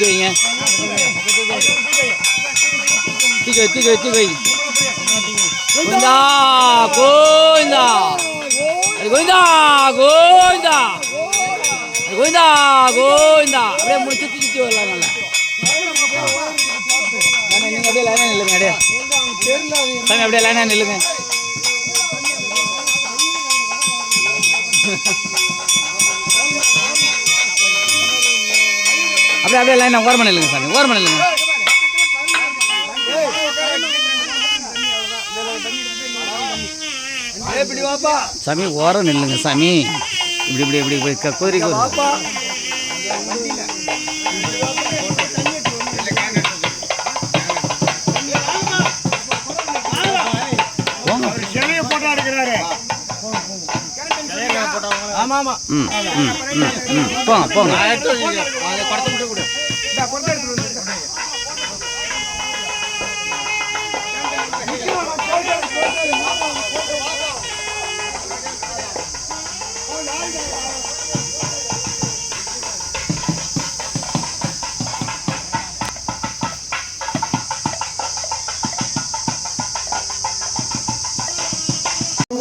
தூக்கி வைங்க. தூக்கி வை. கோவிந்தா கோவிந்தா கோவிந்தா கோவிந்தா கோவிந்தா கோவிந்தா. அப்படியே முடிச்சு சுற்றி வரலாம். நல்லா நீங்கள் அப்படியே லைனாக நில்லுங்க. அப்படியே சாமி அப்படியே லைனாக நில்லுங்க. அப்படியே லைனாக ஓரமாக நில்லுங்க சாமி. ஓரமாக நில்லுங்க. சாமி ஓரம் நில்லுங்க சாமி. இப்படி கோரி போங்க.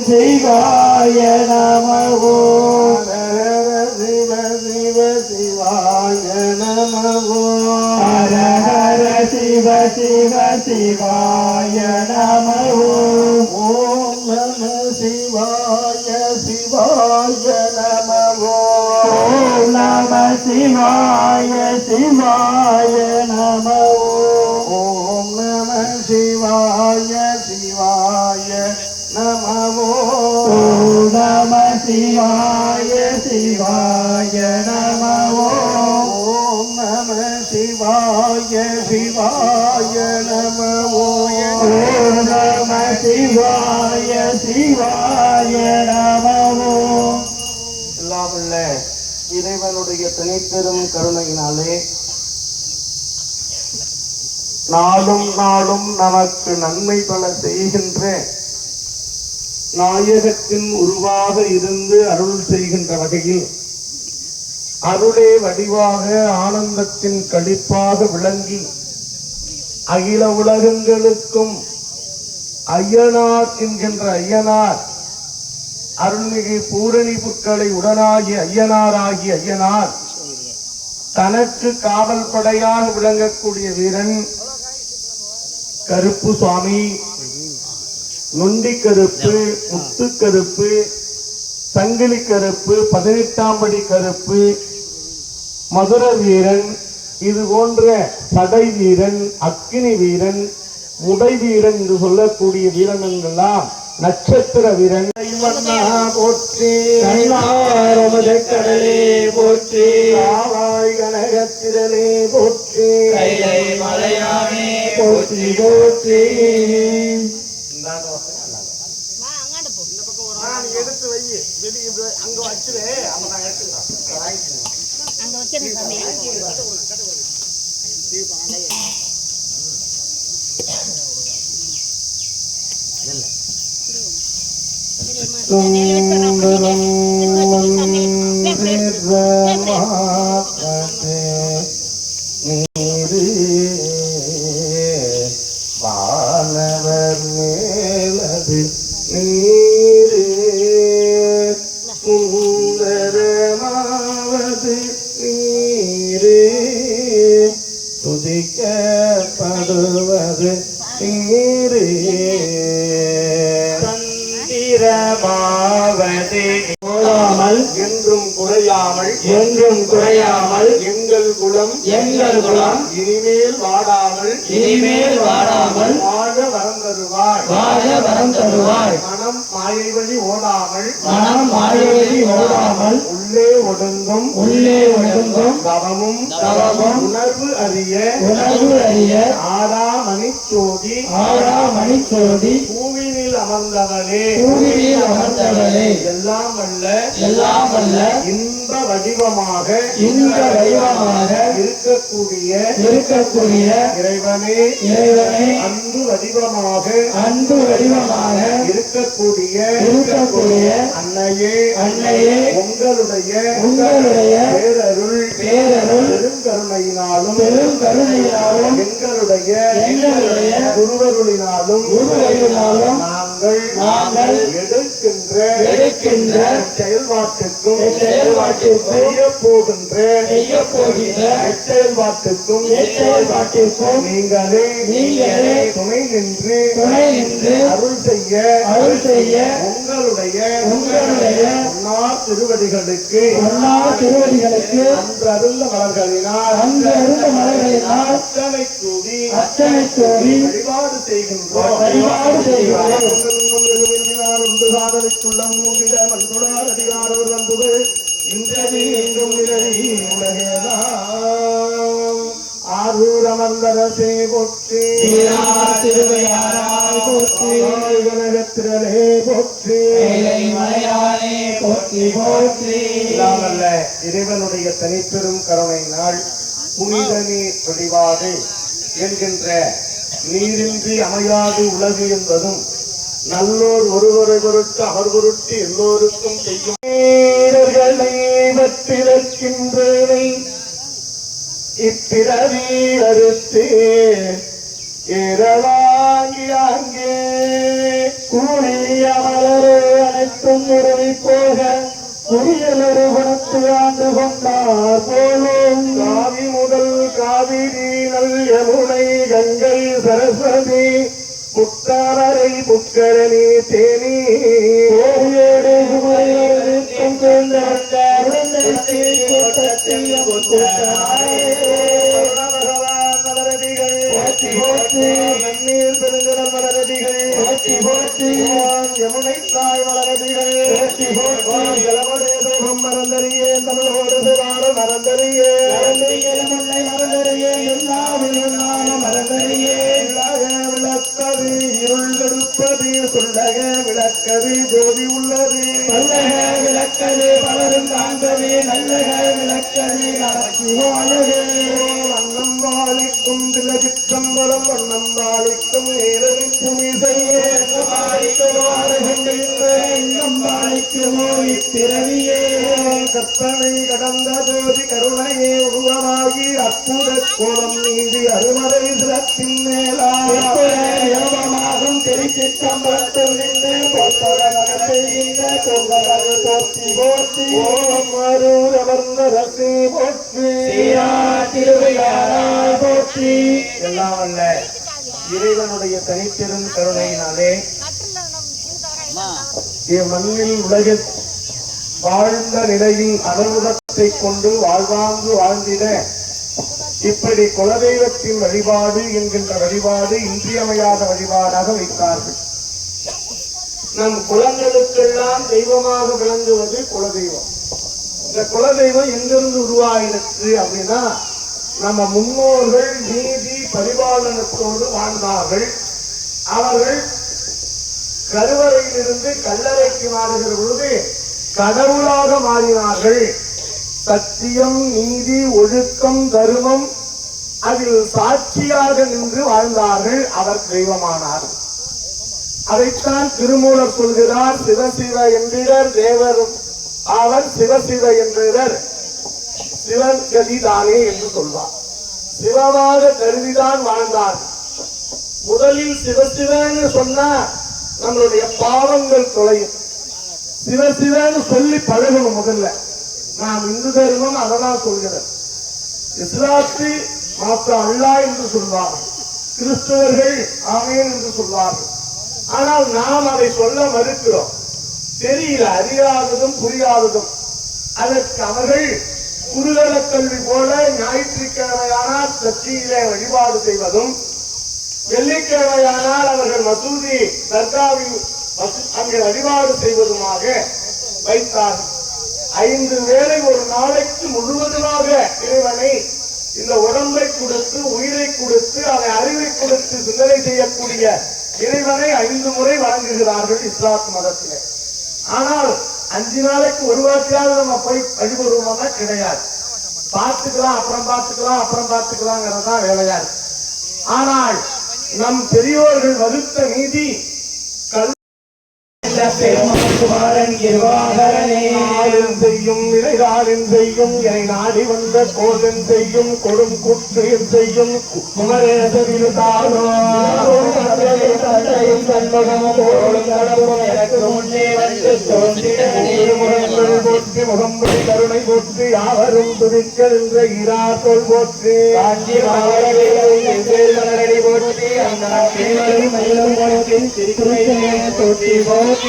சிவாய நமோ சிவ சிவ சிவாய நமோ ஹர ஹர சிவ சிவ சிவாய நமோ ஓம் நம சிவாய சிவாய நமோ ஓம் நம சிவாய சிவாய நமோ ஓம் நம சிவாய சிவாய நமோ நம சிவாய சிவாய நமோ ஓம் நம சிவாய சிவாய நமோ ஓம் நம சிவாய சிவாய நமோ. எல்லாம் உள்ள இறைவனுடைய தனிப்பெரும் கருணையினாலே நாளும் நாளும் நமக்கு நன்மை பல செய்கின்ற நாயகத்தின் உருவாக இருந்து அருள் செய்கின்ற வகையில் அருளே வடிவாக ஆனந்தத்தின் களிப்பாக விளங்கி அகில உலகங்களுக்கும் ஐயனார் என்கின்ற ஐயனார் அருள்மிகு பூரணி புட்களை உடனாகிய ஐயனாராகிய ஐயனார் தனக்கு காவல் படையாக விளங்கக்கூடிய வீரன் கருப்பு சுவாமி, நொண்டி கருப்பு, முத்து கருப்பு, சங்கிலி கருப்பு, 18ஆம் படி கருப்பு, மதுர வீரன், இது போன்ற சடை வீரன், அக்கினி வீரன், முடை வீரன் என்று சொல்லக்கூடிய வீரனெல்லாம் நட்சத்திர வீரன் போற்றி கடலே போற்றி ஆவாய் கனகத்திரனே போற்றி மலையானே போற்றி போற்றி. எடுத்து வை அங்க வச்சுரு அப்ப நான் எடுத்துக்கிறேன். வானவர் மேலது நீரு சுந்தரமாவது நீரு துதிக்கப்படுவது நீரு சந்திரமாவது குறையாமல் என்றும் குறையாமல் எங்கள் குலம் இனிமேல் வாடாமல் வாழ வரம் தருவாய் மனம் மாயை வழி ஓடாமல் உள்ளே ஒடுங்கும் தவமும் உணர்வு அறிய ஆறாமணி சோதி பூவினில் அமர்ந்தவளே எல்லாம் வல்ல இன்ப வடிவமாக இருக்கக்கூடிய இறைவனே அன்பு வடிவமாக இருக்கக்கூடிய அன்னையே உங்களுடைய பேரருள் பெருங்கருணையினாலும் எங்களுடைய குருவருளினாலும் நாங்கள் எடுக்கின்ற செயல்பாட்டுக்கும் செய்யப்போகின்ற செயல்பாட்டுக்கும் நீங்களே துணை நின்று அருள் செய்ய உங்களுடைய திருவடிகளுக்கு அன்றருந்த மலர்களினால் அத்தனை கூடி வழிபாடு செய்கின்றோம். சாதனைக்குள்ளம் உங்கிட மன்றுடார் அதிகாரர் வன்புது இன்றது எங்கும் நிலவி உலகேதான் ஆரூர் அமர்ந்தரசே போற்றி திருவையாராய் போற்றி கனகத்திரலே போற்றி மலையானே போற்றி போற்றி. இல்லாமல்ல இறைவனுடைய தனிப்பெரும் கருணை நாள் புனித நீர் வழிபாடு என்கின்ற நீரின்றி அமையாது உலகு என்பதும் நல்லோர் ஒருவரை பொருட்டு அவர் பொருட்டு எல்லோருக்கும் செய்யும் பற்றிருக்கின்றனை இப்பிறவி அறுத்து ஏறவாங்கி அங்கே கூடிய மலரே அனைத்தும் உறவி போக குடியலொரு குணத்து ஆண்டு கொண்டார் போலும் காவி முதல் காவிரி நல் யமுனை கங்கை சரஸ்வதி புத்தாரை புக்கரணி தேனி ஓடியோடு நன்னீர் பெருங்கடல் மலரடிகள் யமுனை தாய் மலரடிகள் ஜலமடைய தோகம் மறந்தறியே தமிழோடு மறந்தறியே முல்லை மறந்தறியே எல்லாவிலும் மறந்தறியே விளக்கது இருள் கெடுப்பது சொல்லக விளக்கது ஜோதி உள்ளது பல்லக விளக்கது பலரும் காண்பது நல்லக விளக்கது வண்ணம் வாழிக்கும் திலகித்தம்பலம் வண்ணம் வாழிக்கும் நேரவி புனிதையே பிறவியே கற்பனை கடந்த ஜோதி கருணையே உருவமாகி அற்புத கோலம் நீதி அருமறை சிறப்பின் மேலாகும் திருச்சிற்றம்பலத்தில் நின்று போற்றி போற்றி ஓம் அருள் அமர்ந்த ரசி போற்றி திருவையாராய் போற்றி. எல்லாம் அல்ல இறைவனுடைய தனிப்பெரும் கருணையினாலே மண்ணில் உலகில் வாழ்ந்த நிலையில் அனுபவத்தை கொண்டு வாழ்வாங்கு வாழ்ந்திட இப்படி குலதெய்வத்தின் வழிபாடு என்கின்ற வழிபாடு இன்றியமையாத வழிபாடாக வைத்தார்கள். நம் குலங்களுக்கெல்லாம் தெய்வமாக விளங்குவது குலதெய்வம். இந்த குலதெய்வம் எங்கிருந்து உருவாயிருக்கு அப்படின்னா நம்ம முன்னோர்கள் நீதி பரிபாலனத்தோடு வாழ்ந்தார்கள். அவர்கள் கருவறையிலிருந்து கல்லறைக்கு மாறுகிற பொழுது கடவுளாக மாறினார்கள். சத்தியம் நீதி ஒழுக்கம் தர்மம் அதில் சாட்சியாக நின்று வாழ்ந்தார்கள். அவர் தெய்வமானார். அதைத்தான் திருமூலர் சொல்கிறார். சிவசிவ என்றிடர் தேவரும் அவர் சிவசிவ என்றிடர் சிவகதிதானே என்று சொல்வார். சிவமாக கருதிதான் வாழ்ந்தார். முதலில் சிவசிவன்னு சொன்னா நம்மளுடைய பாவங்கள் தொலையும். சிவசிவன்னு சொல்லி பழகணும். முதல்ல நாம் இந்து தர்மம் அதனால் சொல்கிறது. இஸ்லாத்தி மாஸ்டர் அல்லா என்று சொல்வார்கள், கிறிஸ்தவர்கள் ஆமேன் என்று சொல்வார்கள். ஆனால் நாம் அதை சொல்ல மறுக்கிறோம். தெரியல, அறியாததும் புரியாததும். அதற்கு அவர்கள் குருகல கல்வி போல ஞாயிற்றுக்கிழமையானால் சர்ச்சையிலே வழிபாடு செய்வதும், வெள்ளிக்கிழமையானால் அவர்கள் மசூதி தர்காவில் அங்கே வழிபாடு செய்வதுமாக வைத்தார்கள். 5 வேளை ஒரு நாளைக்கு முழுவதுமாக இறைவனை இந்த உடம்பை கொடுத்து உயிரை கொடுத்து அதை அறிவை கொடுத்து சிந்தனை செய்யக்கூடிய இறைவனை 5 முறை வழங்குகிறார்கள் இஸ்லாத் மதத்திலே. ஆனால் 5 நாளைக்கு ஒரு வாட்டியாவது நம்ம போய் வழிபடுவோம்னா கிடையாது. பார்த்துக்கலாம், அப்புறம் பார்த்துக்கலாம், அப்புறம் பார்த்துக்கலாங்கிறதான் வேலையா இருக்கு. ஆனால் நம் பெரியோர்கள் வகுத்த நீதி குமாரன் நாளின் செய்யும் இறைநாளின் செய்யும் என நாடி வந்த கோலன் செய்யும் கொடும் குற்று செய்யும் குமரேசரில் தானோ தந்தையும் சண்முகமும் போலும் கடவுளும் எனக்கு முன்னே வந்து போற்றி முகம்படி கருணை போற்றி யாவரும் துதிக்கல் என்ற இரா சொல் போற்றி காஞ்சி மாவட்டடி போற்றி அந்த மயிலும் திருக்குறையிலே போற்றி போற்றி.